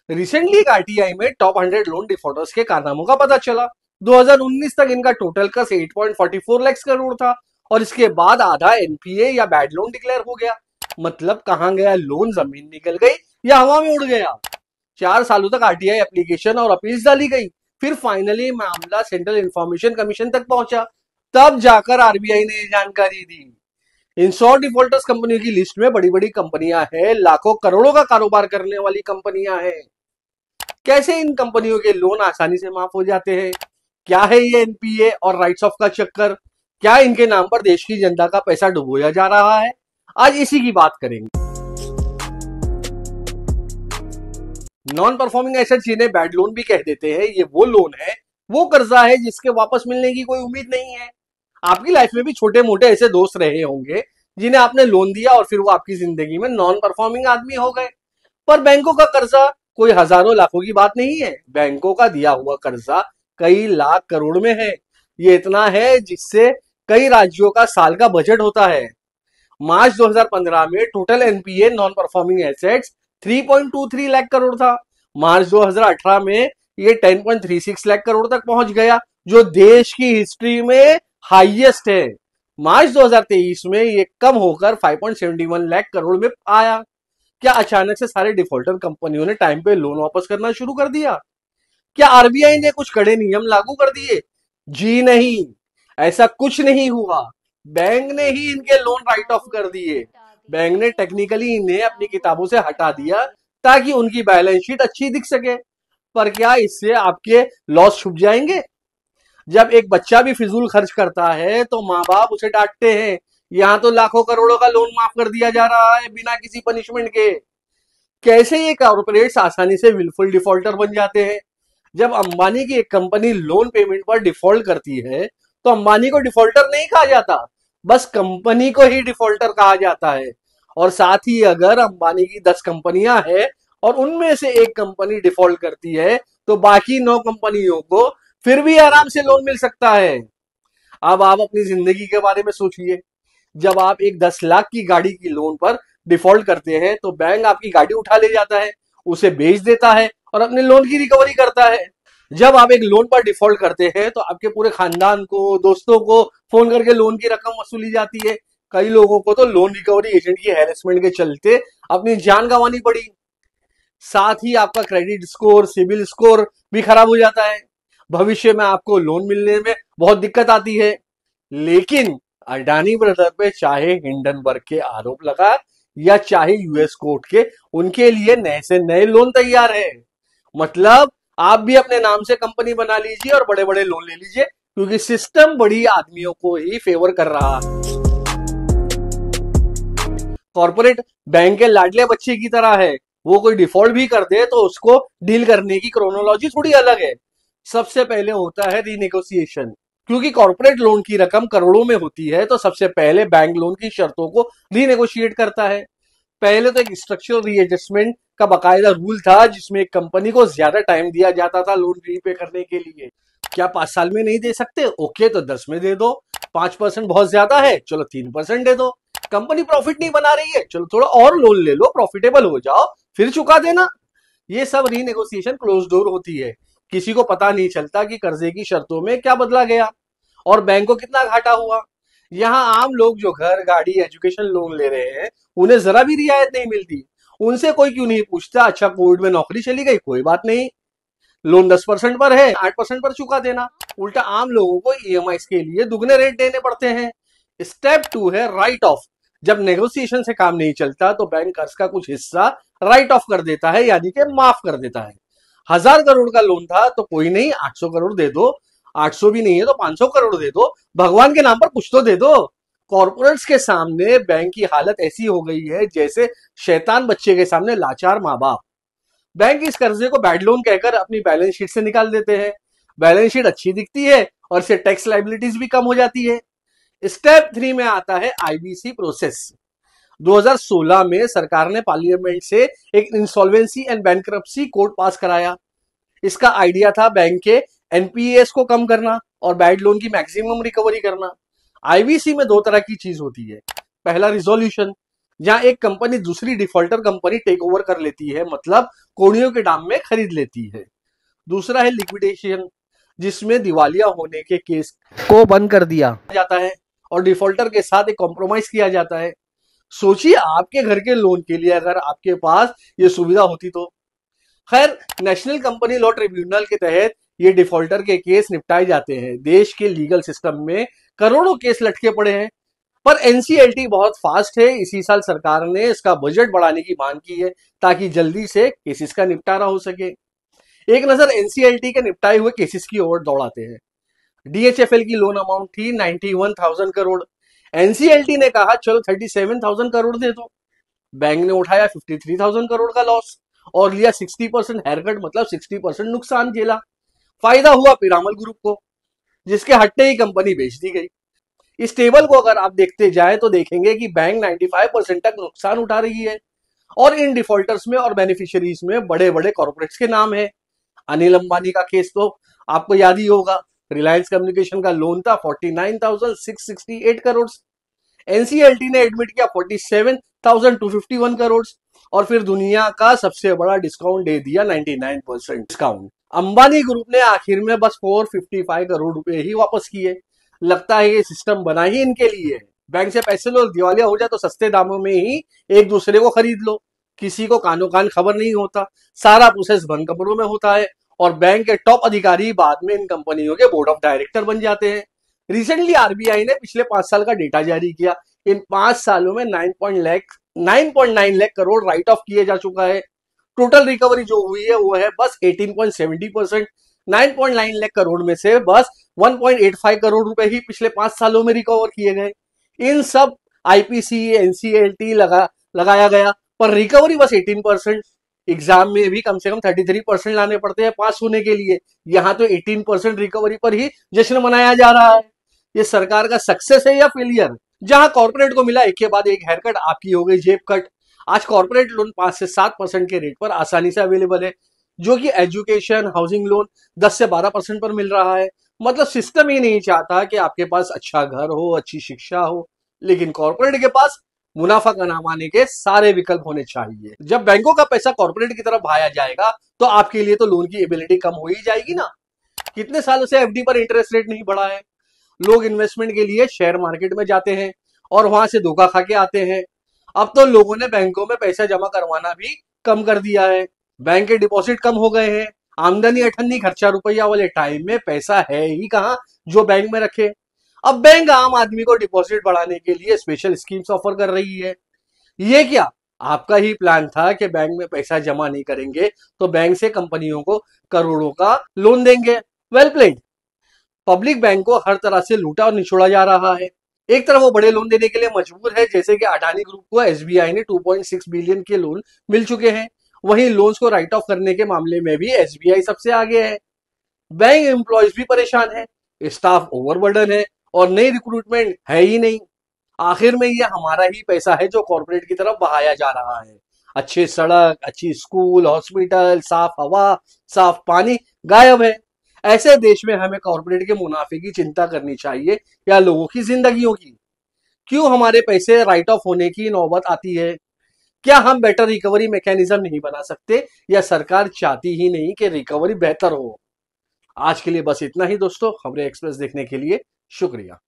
Recently एक RTI में top 100 loan defaulters के कारनामों का पता चला। 2019 तक इनका टोटल कर्ज 8.44 लाख करोड़ था और इसके बाद आधा एनपीए या बैड लोन डिक्लेयर हो गया। मतलब कहां गया लोन, जमीन निकल गई या हवा में उड़ गया। 4 सालों तक आरटीआई एप्लीकेशन और अपील्स डाली गई, फिर फाइनली मामला सेंट्रल इंफॉर्मेशन कमीशन तक पहुंचा। तब जाकर आरबीआई ने ये जानकारी दी। इन शॉर्ट डिफॉल्टर्स कंपनियों की लिस्ट में बड़ी बड़ी कंपनियां हैं, लाखों करोड़ों का कारोबार करने वाली कंपनियां हैं। कैसे इन कंपनियों के लोन आसानी से माफ हो जाते हैं? क्या है ये एनपीए और राइट्स ऑफ का चक्कर? क्या इनके नाम पर देश की जनता का पैसा डुबोया जा रहा है? आज इसी की बात करेंगे। नॉन परफॉर्मिंग एसेट जिन्हें बैड लोन भी कह देते हैं, ये वो लोन है, वो कर्जा है जिसके वापस मिलने की कोई उम्मीद नहीं है। आपकी लाइफ में भी छोटे मोटे ऐसे दोस्त रहे होंगे जिन्हें आपने लोन दिया और फिर वो आपकी जिंदगी में नॉन परफॉर्मिंग आदमी हो गए। पर बैंकों का कर्जा कोई हजारों लाखों की बात नहीं है। बैंकों का दिया हुआ कर्जा कई लाख करोड़ में है। ये इतना है जिससे कई राज्यों का साल का बजट होता है। मार्च 2015 में total NPA non performing assets 3.23 lakh crore था। मार्च 2018 में ये 10.36 लाख करोड़ तक पहुंच गया, जो देश की हिस्ट्री में हाईएस्ट है। मार्च 2023 में ये कम होकर 5.71 लाख करोड़ में आया। क्या अचानक से सारे डिफॉल्टर कंपनियों ने टाइम पे लोन वापस करना शुरू कर दिया? क्या आरबीआई ने कुछ कड़े नियम लागू कर दिए? जी नहीं, ऐसा कुछ नहीं हुआ। बैंक ने ही इनके लोन राइट ऑफ कर दिए। बैंक ने टेक्निकली इन्हें अपनी किताबों से हटा दिया ताकि उनकी बैलेंस शीट अच्छी दिख सके। पर क्या इससे आपके लॉस छुप जाएंगे? जब एक बच्चा भी फिजूल खर्च करता है तो माँ बाप उसे डांटते हैं। यहाँ तो लाखों करोड़ों का लोन माफ कर दिया जा रहा है बिना किसी पनिशमेंट के। कैसे ये कॉर्पोरेट्स आसानी से विलफुल डिफॉल्टर बन जाते हैं? जब अंबानी की एक कंपनी लोन पेमेंट पर डिफॉल्ट करती है तो अंबानी को डिफॉल्टर नहीं कहा जाता, बस कंपनी को ही डिफॉल्टर कहा जाता है। और साथ ही अगर अंबानी की 10 कंपनियां हैं और उनमें से एक कंपनी डिफॉल्ट करती है तो बाकी 9 कंपनियों को फिर भी आराम से लोन मिल सकता है। अब आप अपनी जिंदगी के बारे में सोचिए। जब आप एक 10 लाख की गाड़ी की लोन पर डिफॉल्ट करते हैं तो बैंक आपकी गाड़ी उठा ले जाता है, उसे बेच देता है और अपने लोन की रिकवरी करता है। जब आप एक लोन पर डिफॉल्ट करते हैं तो आपके पूरे खानदान को, दोस्तों को फोन करके लोन की रकम वसूली जाती है। कई लोगों को तो लोन रिकवरी एजेंट की हैरेसमेंट के चलते अपनी जान गंवानी पड़ी। साथ ही आपका क्रेडिट स्कोर, सिबिल स्कोर भी खराब हो जाता है। भविष्य में आपको लोन मिलने में बहुत दिक्कत आती है। लेकिन अडानी ब्रदर पे चाहे हिंडनबर्ग के आरोप लगा या चाहे यूएस कोर्ट के, उनके लिए नए से नए लोन तैयार है। मतलब आप भी अपने नाम से कंपनी बना लीजिए और बड़े बड़े लोन ले लीजिए, क्योंकि सिस्टम बड़ी आदमियों को ही फेवर कर रहा है। कॉर्पोरेट बैंक के लाडले बच्चे की तरह है। वो कोई डिफॉल्ट भी कर दे तो उसको डील करने की क्रोनोलॉजी थोड़ी अलग है। सबसे पहले होता है रीनेगोशिएशन। क्योंकि कॉर्पोरेट लोन की रकम करोड़ों में होती है तो सबसे पहले बैंक लोन की शर्तों को रीनेगोशिएट करता है। पहले तो एक स्ट्रक्चरल रीएडजस्टमेंट का बकायदा रूल था जिसमें एक कंपनी को ज्यादा टाइम दिया जाता था लोन रीपे करने के लिए। क्या 5 साल में नहीं दे सकते? ओके, तो 10 में दे दो। 5% बहुत ज्यादा है, चलो 3% दे दो। कंपनी प्रॉफिट नहीं बना रही है, चलो थोड़ा और लोन ले लो, प्रॉफिटेबल हो जाओ, फिर चुका देना। ये सब रीनेगोशिएशन क्लोज डोर होती है। किसी को पता नहीं चलता कि कर्जे की शर्तों में क्या बदला गया और बैंक को कितना घाटा हुआ। यहाँ आम लोग जो घर, गाड़ी, एजुकेशन लोन ले रहे हैं, उन्हें जरा भी रियायत नहीं मिलती। उनसे कोई क्यों नहीं पूछता, अच्छा कोविड में नौकरी चली गई, कोई बात नहीं, लोन 10% पर है, 8% पर चुका देना। उल्टा आम लोगों को ईएमआई के लिए दुगने रेट देने पड़ते हैं। स्टेप 2 है राइट ऑफ। जब नेगोशिएशन से काम नहीं चलता तो बैंक कर्ज का कुछ हिस्सा राइट ऑफ कर देता है, यानी कि माफ कर देता है। 1000 करोड़ का लोन था तो कोई नहीं, 800 करोड़ दे दो। 800 भी नहीं है तो 500 करोड़ दे दो। भगवान के नाम पर कुछ तो दे दो। कॉर्पोरेट्स के सामने बैंक की हालत ऐसी हो गई है जैसे शैतान बच्चे के सामने लाचार माँ बाप। बैंक इस कर्जे को बैड लोन कहकर अपनी बैलेंस शीट से निकाल देते हैं। बैलेंस शीट अच्छी दिखती है और इससे टैक्स लाइबिलिटीज भी कम हो जाती है। स्टेप 3 में आता है आईबीसी प्रोसेस। 2016 में सरकार ने पार्लियामेंट से एक इंसॉल्वेंसी एंड बैंक्रप्सी कोड पास कराया। इसका आइडिया था बैंक के एनपीएस को कम करना और बैड लोन की मैक्सिमम रिकवरी करना। आईबीसी में 2 तरह की चीज होती है। पहला रिजोल्यूशन, जहां एक कंपनी दूसरी डिफॉल्टर कंपनी टेक ओवर कर लेती है, मतलब कोड़ियों के दाम में खरीद लेती है। दूसरा है लिक्विडेशन, जिसमें दिवालिया होने के केस को बंद कर दिया जाता है और डिफॉल्टर के साथ एक कॉम्प्रोमाइज किया जाता है। सोचिए आपके घर के लोन के लिए अगर आपके पास ये सुविधा होती तो। खैर, नेशनल कंपनी लॉ ट्रिब्यूनल के तहत ये डिफॉल्टर के केस निपटाए जाते हैं। देश के लीगल सिस्टम में करोड़ों केस लटके पड़े हैं, पर एनसीएलटी बहुत फास्ट है। इसी साल सरकार ने इसका बजट बढ़ाने की मांग की है ताकि जल्दी से केसेस का निपटारा हो सके। एक नजर एनसीएलटी के निपटाए हुए केसेस की ओर दौड़ाते हैं। डीएचएफएल की लोन अमाउंट थी 91,000 करोड़। एनसीएलटी ने कहा चलो 37,000 करोड़ दे दो। बैंक ने उठाया 53,000 करोड़ का लॉस और लिया 60% हेयरकट, मतलब 60% नुकसान झेला। फायदा हुआ पीरामल ग्रुप को, जिसके हट्टे ही कंपनी बेच दी गई। इस टेबल को अगर आप देखते जाएं तो देखेंगे कि बैंक 95% तक नुकसान उठा रही है और इन डिफॉल्टर्स में और बेनिफिशियरीज में बड़े बड़े कॉर्पोरेट्स के नाम है। अनिल अंबानी का केस तो आपको याद ही होगा। रिलायंस कम्युनिकेशन का लोन था 49,668 करोड़। एनसीएलटी ने एडमिट किया 47,251 करोड़ और फिर दुनिया का सबसे बड़ा डिस्काउंट दे दिया 99% डिस्काउंट। अंबानी ग्रुप ने आखिर में बस 455 करोड़ रुपए ही वापस किए। लगता है ये सिस्टम बना ही इनके लिए है। बैंक से पैसे लो, दिवालिया हो जाए तो सस्ते दामों में ही एक दूसरे को खरीद लो। किसी को कानो कान खबर नहीं होता, सारा प्रोसेस बंद कमरों में होता है और बैंक के टॉप अधिकारी बाद में इन कंपनियों के बोर्ड ऑफ डायरेक्टर बन जाते हैं। रिसेंटली आरबीआई ने पिछले 5 साल का डेटा जारी किया। इन 5 सालों में 9.9 लाख करोड़ राइट ऑफ किए जा चुका है। टोटल रिकवरी जो हुई है वो है बस 18.70%। 9.9 लाख करोड़ में से बस 1.85 करोड़ रुपए ही पिछले 5 सालों में रिकवर किए गए। इन सब आईपीसी एनसीएलटी लगाया गया, पर रिकवरी बस 18%। एग्जाम में भी कम से कम 33% लाने पड़ते हैं पास होने के लिए, यहां तो 18% रिकवरी पर ही जश्न मनाया जा रहा है। ये सरकार का सक्सेस है या फेलियर? जहां कॉर्पोरेट को मिला एक के बाद एक हेयरकट, आपकी हो गई जेब कट। आज कॉर्पोरेट लोन 5 से 7% के रेट पर आसानी से अवेलेबल है, जो कि एजुकेशन हाउसिंग लोन 10 से 12% पर मिल रहा है। मतलब सिस्टम ही नहीं चाहता कि आपके पास अच्छा घर हो, अच्छी शिक्षा हो, लेकिन कॉर्पोरेट के पास मुनाफा कमाने के सारे विकल्प होने चाहिए। जब बैंकों का पैसा कॉर्पोरेट की तरफ भाया जाएगा तो आपके लिए तो लोन की एबिलिटी कम हो ही जाएगी ना। कितने सालों से एफडी पर इंटरेस्ट रेट नहीं बढ़ा है। लोग इन्वेस्टमेंट के लिए शेयर मार्केट में जाते हैं और वहां से धोखा खा के आते हैं। अब तो लोगों ने बैंकों में पैसा जमा करवाना भी कम कर दिया है। बैंक के डिपॉजिट कम हो गए हैं। आमदनी अठन्नी खर्चा रुपया वाले टाइम में पैसा है ही कहां जो बैंक में रखे। अब बैंक आम आदमी को डिपॉजिट बढ़ाने के लिए स्पेशल स्कीम्स ऑफर कर रही है। ये क्या आपका ही प्लान था कि बैंक में पैसा जमा नहीं करेंगे तो बैंक से कंपनियों को करोड़ों का लोन देंगे? Well played. पब्लिक बैंक को हर तरह से लूटा और निचोड़ा जा रहा है। एक तरफ वो बड़े लोन देने के लिए मजबूर है, जैसे कि अडानी ग्रुप को एसबीआई ने 2.6 बिलियन के लोन मिल चुके हैं। वहीं लोन्स को राइट ऑफ करने के मामले में भी एसबीआई सबसे आगे है। बैंक एम्प्लॉयज भी परेशान है, स्टाफ ओवरबर्डन है और नई रिक्रूटमेंट है ही नहीं। आखिर में ये हमारा ही पैसा है जो कॉर्पोरेट की तरफ बहाया जा रहा है। अच्छे सड़क, अच्छी स्कूल, हॉस्पिटल, साफ हवा, साफ पानी गायब है। ऐसे देश में हमें कॉर्पोरेट के मुनाफे की चिंता करनी चाहिए या लोगों की जिंदगियों की? क्यों हमारे पैसे राइट ऑफ होने की नौबत आती है? क्या हम बेटर रिकवरी मैकेनिज्म नहीं बना सकते या सरकार चाहती ही नहीं कि रिकवरी बेहतर हो? आज के लिए बस इतना ही दोस्तों। खबरें एक्सप्रेस देखने के लिए शुक्रिया।